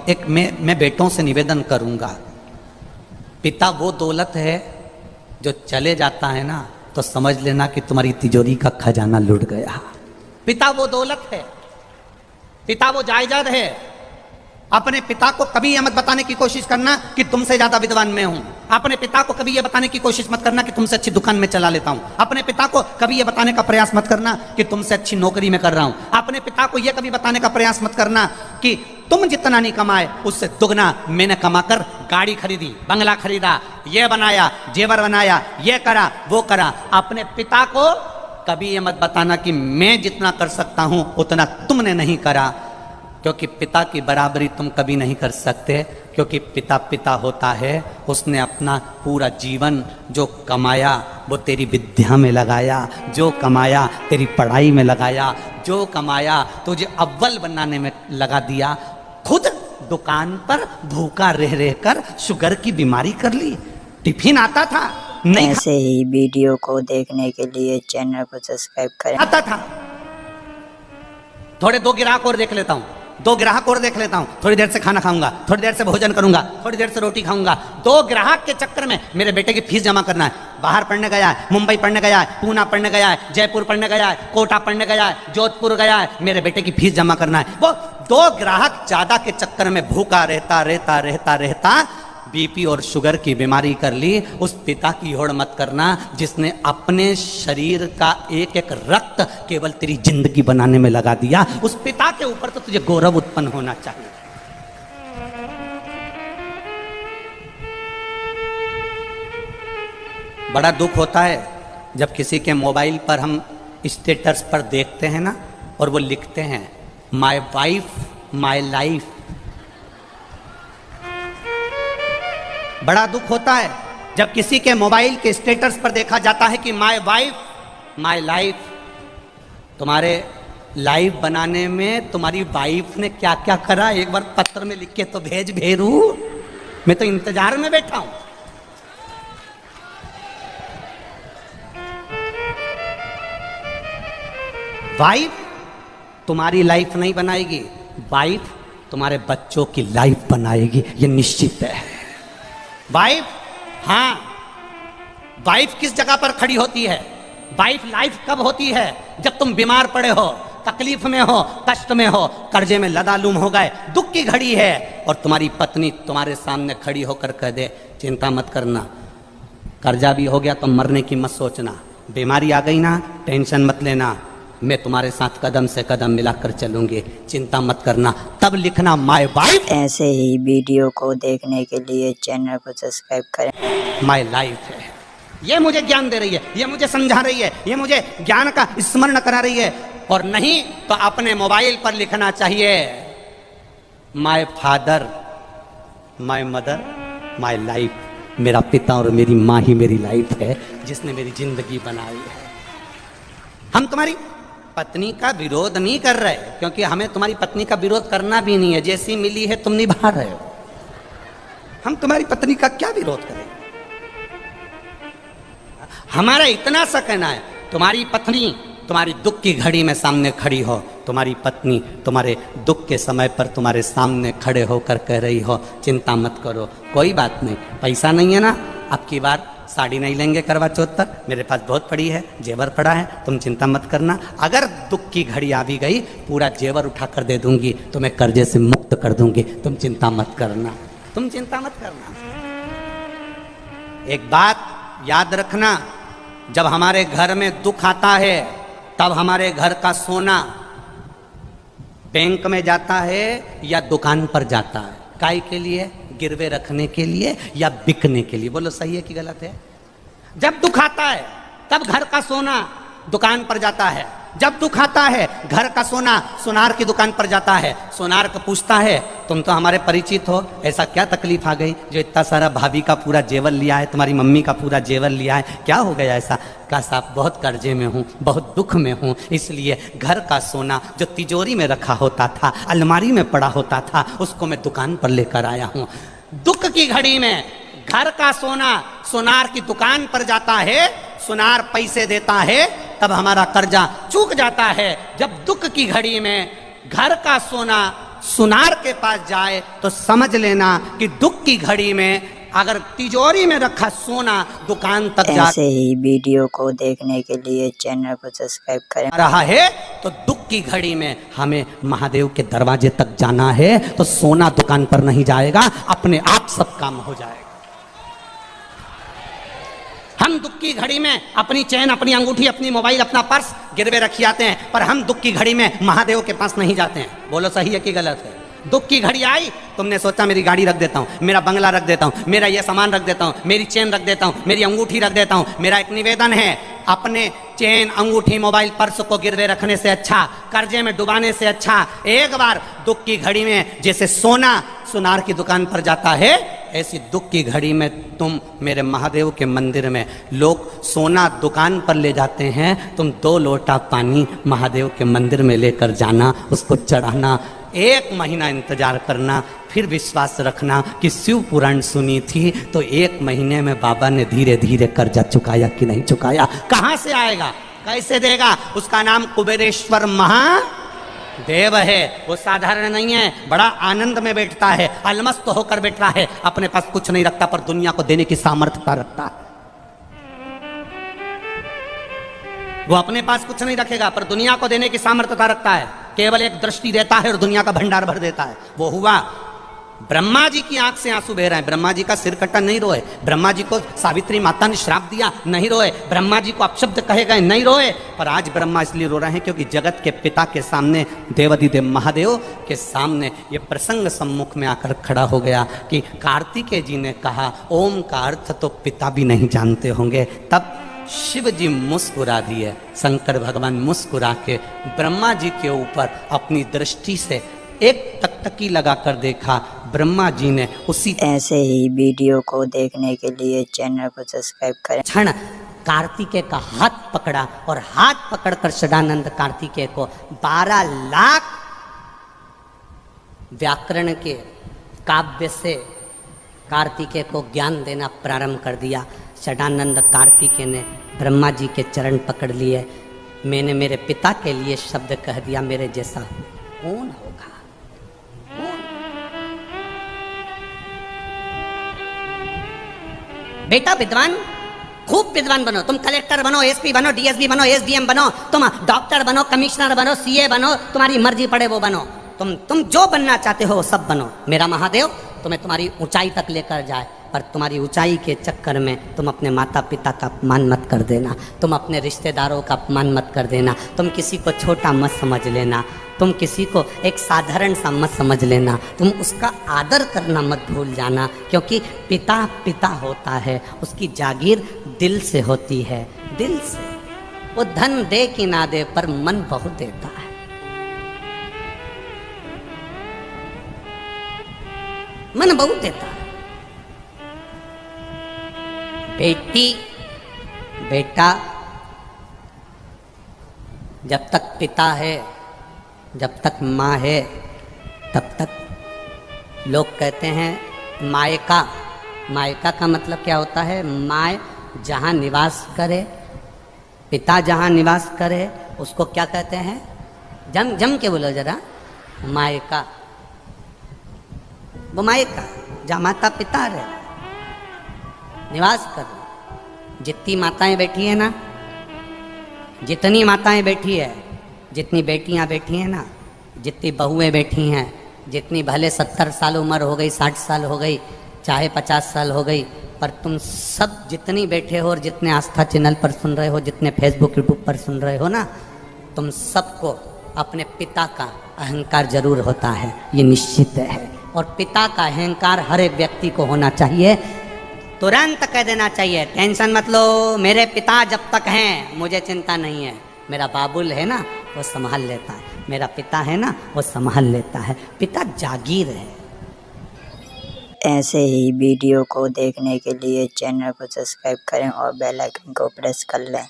एक मैं बेटों से निवेदन करूंगा, पिता वो दौलत है जो चले जाता है ना तो समझ लेना कि तुम्हारी तिजोरी का खजाना लुट गया। पिता वो दौलत है, पिता वो जायदाद है। अपने पिता को कभी यह मत बताने की कोशिश करना कि तुमसे ज्यादा विद्वान मैं हूं। अपने पिता को कभी यह बताने की कोशिश मत करना कि तुमसे अच्छी दुकान में चला लेता हूं। अपने पिता को कभी यह बताने का प्रयास मत करना कि तुमसे अच्छी नौकरी में कर रहा हूं। अपने पिता को यह कभी बताने का प्रयास मत करना कि तुम जितना नहीं कमाए उससे दुगना मैंने कमाकर गाड़ी खरीदी, बंगला खरीदा, ये बनाया, जेवर बनाया, ये करा, वो करा। अपने पिता को कभी यह मत बताना कि मैं जितना कर सकता हूं उतना तुमने नहीं करा, क्योंकि पिता की बराबरी तुम कभी नहीं कर सकते। क्योंकि पिता पिता होता है, उसने अपना पूरा जीवन जो कमाया वो तेरी विद्या में लगाया, जो कमाया तेरी पढ़ाई में लगाया, जो कमाया तुझे अव्वल बनाने में लगा दिया। खुद दुकान पर भूखा रह रहकर शुगर की बीमारी कर ली, टिफिन आता था नहीं, ऐसे ही वीडियो को देखने के लिए चैनल को सब्सक्राइब करें। आता था। थोड़े दो ग्राहक और देख लेता हूं, दो ग्राहक और देख लेता हूं, थोड़ी देर से खाना खाऊंगा, थोड़ी देर से भोजन करूंगा, थोड़ी देर से रोटी खाऊंगा। दो ग्राहक के चक्कर में मेरे बेटे की फीस जमा करना है। बाहर पढ़ने गया है, मुंबई पढ़ने गया है, पूना पढ़ने गया है, जयपुर पढ़ने गया है, कोटा पढ़ने गया है, जोधपुर गया है, मेरे बेटे की फीस जमा करना है। वो दो ग्राहक ज्यादा के चक्कर में भूखा रहता रहता रहता रहता बीपी और शुगर की बीमारी कर ली। उस पिता की होड़ मत करना जिसने अपने शरीर का एक एक रक्त केवल तेरी जिंदगी बनाने में लगा दिया। उस पिता के ऊपर तो तुझे गौरव उत्पन्न होना चाहिए। बड़ा दुख होता है जब किसी के मोबाइल पर हम स्टेटस पर देखते हैं ना और वो लिखते हैं माय वाइफ माय लाइफ। बड़ा दुख होता है जब किसी के मोबाइल के स्टेटस पर देखा जाता है कि माय वाइफ माय लाइफ। तुम्हारे लाइफ बनाने में तुम्हारी वाइफ ने क्या क्या करा एक बार पत्र में लिख के तो भेज भेरू, मैं तो इंतजार में बैठा हूं। वाइफ तुम्हारी लाइफ नहीं बनाएगी, वाइफ तुम्हारे बच्चों की लाइफ बनाएगी, ये निश्चित है। वाइफ, हाँ, वाइफ किस जगह पर खड़ी होती है? वाइफ लाइफ कब होती है? जब तुम बीमार पड़े हो, तकलीफ में हो, कष्ट में हो, कर्जे में लदालूम हो गए, दुख की घड़ी है और तुम्हारी पत्नी तुम्हारे सामने खड़ी होकर कह दे चिंता मत करना, कर्जा भी हो गया तो मरने की मत सोचना, बीमारी आ गई ना टेंशन मत लेना, मैं तुम्हारे साथ कदम से कदम मिलाकर चलूंगी, चिंता मत करना, तब लिखना माय वाइफ। ऐसे ही वीडियो को देखने के लिए चैनल को सब्सक्राइब करें। माय लाइफ है, ये मुझे ज्ञान दे रही है, ये मुझे समझा रही है, ये मुझे ज्ञान का स्मरण करा रही है। और नहीं तो अपने मोबाइल पर लिखना चाहिए my father my mother my life. मेरा पिता और मेरी माँ ही मेरी लाइफ है, जिसने मेरी जिंदगी बनाई है। हम तुम्हारी पत्नी का विरोध नहीं कर रहे, क्योंकि हमें तुम्हारी पत्नी का विरोध करना भी नहीं है, जैसी मिली है तुम निभा रहे हो। हम तुम्हारी पत्नी का क्या विरोध करें? हमारा इतना सा कहना है तुम्हारी पत्नी तुम्हारी दुख की घड़ी में सामने खड़ी हो, तुम्हारी पत्नी तुम्हारे दुख के समय पर तुम्हारे सामने खड़े होकर कह रही हो चिंता मत करो, कोई बात नहीं, पैसा नहीं है ना, अब की बार साड़ी नहीं लेंगे करवा चौथ पर, मेरे पास बहुत पड़ी है, जेवर पड़ा है, तुम चिंता मत करना। अगर दुख की घड़ी आ भी गई पूरा जेवर उठा कर दे दूंगी, तुम्हें कर्जे से मुक्त कर दूंगी, तुम चिंता मत करना, तुम चिंता मत करना। एक बात याद रखना, जब हमारे घर में दुख आता है तब हमारे घर का सोना बैंक में जाता है या दुकान पर जाता है, काय के लिए? गिरवे रखने के लिए या बिकने के लिए? बोलो सही है कि गलत है? जब दुख आता है तब घर का सोना दुकान पर जाता है, जब दुख आता है घर का सोना सोनार की दुकान पर जाता है। सोनार को पूछता है तुम तो हमारे परिचित हो, ऐसा क्या तकलीफ आ गई जो इतना सारा भाभी का पूरा जेवर लिया है, तुम्हारी मम्मी का पूरा जेवर लिया है, क्या हो गया ऐसा? का साहब बहुत कर्जे में हूँ, बहुत दुख में हूँ, इसलिए घर का सोना जो तिजोरी में रखा होता था, अलमारी में पड़ा होता था, उसको मैं दुकान पर लेकर आया हूँ। दुख की घड़ी में घर का सोना सोनार की दुकान पर जाता है, सोनार पैसे देता है, तब हमारा कर्जा चूक जाता है। जब दुख की घड़ी में घर का सोना सुनार के पास जाए तो समझ लेना कि दुख की घड़ी में अगर तिजोरी में रखा सोना दुकान तक जा ऐसे ही वीडियो को देखने के लिए चैनल को सब्सक्राइब करें। रहा है तो दुख की घड़ी में हमें महादेव के दरवाजे तक जाना है तो सोना दुकान पर नहीं जाएगा, अपने आप सब काम हो जाएगा। हम दुख की घड़ी में अपनी चैन, अपनी अंगूठी, अपनी मोबाइल, अपना पर्स गिरवे रखी आते हैं, पर हम दुख की घड़ी में महादेव के पास नहीं जाते हैं। बोलो सही है कि गलत है? दुख की घड़ी आई, तुमने सोचा मेरी गाड़ी रख देता हूँ, मेरा बंगला रख देता हूँ, मेरा ये सामान रख देता हूँ, मेरी चेन रख देता हूँ, मेरी अंगूठी रख देता हूँ। मेरा एक निवेदन है, अपने चेन, अंगूठी, मोबाइल, पर्स को गिरवे रखने से अच्छा, कर्जे में डुबाने से अच्छा, एक बार दुख की घड़ी में जैसे सोना सुनार की दुकान पर जाता है, ऐसी दुख की घड़ी में तुम मेरे महादेव के मंदिर में लोग सोना दुकान पर ले जाते हैं, तुम 2 लोटा पानी महादेव के मंदिर में लेकर जाना, उसको चढ़ाना, 1 महीना इंतजार करना, फिर विश्वास रखना कि शिव पुराण सुनी थी तो 1 महीने में बाबा ने धीरे धीरे कर्जा चुकाया कि नहीं चुकाया। कहाँ से आएगा, कैसे देगा? उसका नाम कुबेरेश्वर महादेव है। वो साधारण नहीं है, बड़ा आनंद में बैठता है, अलमस्त होकर बैठता है, अपने पास कुछ नहीं रखता पर दुनिया को देने की सामर्थ्यता रखता है। वो अपने पास कुछ नहीं रखेगा पर दुनिया को देने की सामर्थ्यता रखता है। केवल एक दृष्टि देता है और दुनिया का भंडार भर देता है। वो हुआ ब्रह्मा जी की आंख से आंसू बह रहे हैं, ब्रह्मा जी का सिर कटा, नहीं रोए। ब्रह्मा जी को सावित्री माता ने श्राप दिया, नहीं रोए। ब्रह्मा जी को अपशब्द कहे गए, नहीं रोए। पर आज ब्रह्मा इसलिए रो रहे हैं क्योंकि जगत के पिता के सामने, देवाधिदेव महादेव के सामने ये प्रसंग सम्मुख में आकर खड़ा हो गया कि कार्तिकेय जी ने कहा ओम का अर्थ तो पिता भी नहीं जानते होंगे। तब शिव जी मुस्कुरा दिए, शंकर भगवान मुस्कुरा के ब्रह्मा जी के ऊपर अपनी दृष्टि से एक टकटकी लगाकर देखा। ब्रह्मा जी ने उसी ऐसे ही वीडियो को देखने के लिए चैनल को सब्सक्राइब करें। क्षण कार्तिकेय का हाथ पकड़ा और हाथ पकड़कर सदानंद कार्तिकेय को 12 लाख व्याकरण के काव्य से कार्तिकेय को ज्ञान देना प्रारंभ कर दिया। सदानंद कार्तिकेय ने ब्रह्मा जी के चरण पकड़ लिए। मैंने मेरे पिता के लिए शब्द कह दिया, मेरे जैसा कौन होगा? बेटा विद्वान, खूब विद्वान बनो, तुम कलेक्टर बनो, एसपी बनो, डीएसपी बनो, एसडीएम बनो, तुम डॉक्टर बनो, कमिश्नर बनो, सीए बनो, तुम्हारी मर्जी पड़े वो बनो, तुम जो बनना चाहते हो वो सब बनो। मेरा महादेव तुम्हें तुम्हारी ऊंचाई तक लेकर जाए, पर तुम्हारी ऊंचाई के चक्कर में तुम अपने माता पिता का अपमान मत कर देना, तुम अपने रिश्तेदारों का अपमान मत कर देना, तुम किसी को छोटा मत समझ लेना, तुम किसी को एक साधारण सा मत समझ लेना, तुम उसका आदर करना मत भूल जाना, क्योंकि पिता पिता होता है, उसकी जागीर दिल से होती है, दिल से। वो धन दे कि ना दे पर मन बहुत देता है। मन बहुत देता है। बेटी बेटा जब तक पिता है, जब तक माँ है, तब तक लोग कहते हैं मायका। मायका का मतलब क्या होता है? माँ जहाँ निवास करे, पिता जहाँ निवास करे, उसको क्या कहते हैं? जम के बोलो जरा। मायका, वो मायका जहाँ माता पिता रहे, निवास कर। जितनी माताएं बैठी है ना, जितनी माताएं बैठी है, जितनी बेटियां बैठी हैं ना, जितनी बहुएं बैठी हैं, जितनी भले 70 साल उम्र हो गई, 60 साल हो गई, चाहे 50 साल हो गई, पर तुम सब जितनी बैठे हो और जितने आस्था चैनल पर सुन रहे हो, जितने फेसबुक यूट्यूब पर सुन रहे हो ना, तुम सबको अपने पिता का अहंकार जरूर होता है, ये निश्चित है। और पिता का अहंकार हर एक व्यक्ति को होना चाहिए। तुरंत कह देना चाहिए टेंशन मत लो, मेरे पिता जब तक हैं मुझे चिंता नहीं है। मेरा बाबुल है ना, वो संभाल लेता है, मेरा पिता है ना, वो संभाल लेता है। पिता जागीर है। ऐसे ही वीडियो को देखने के लिए चैनल को सब्सक्राइब करें और बेल आइकन को प्रेस कर लें।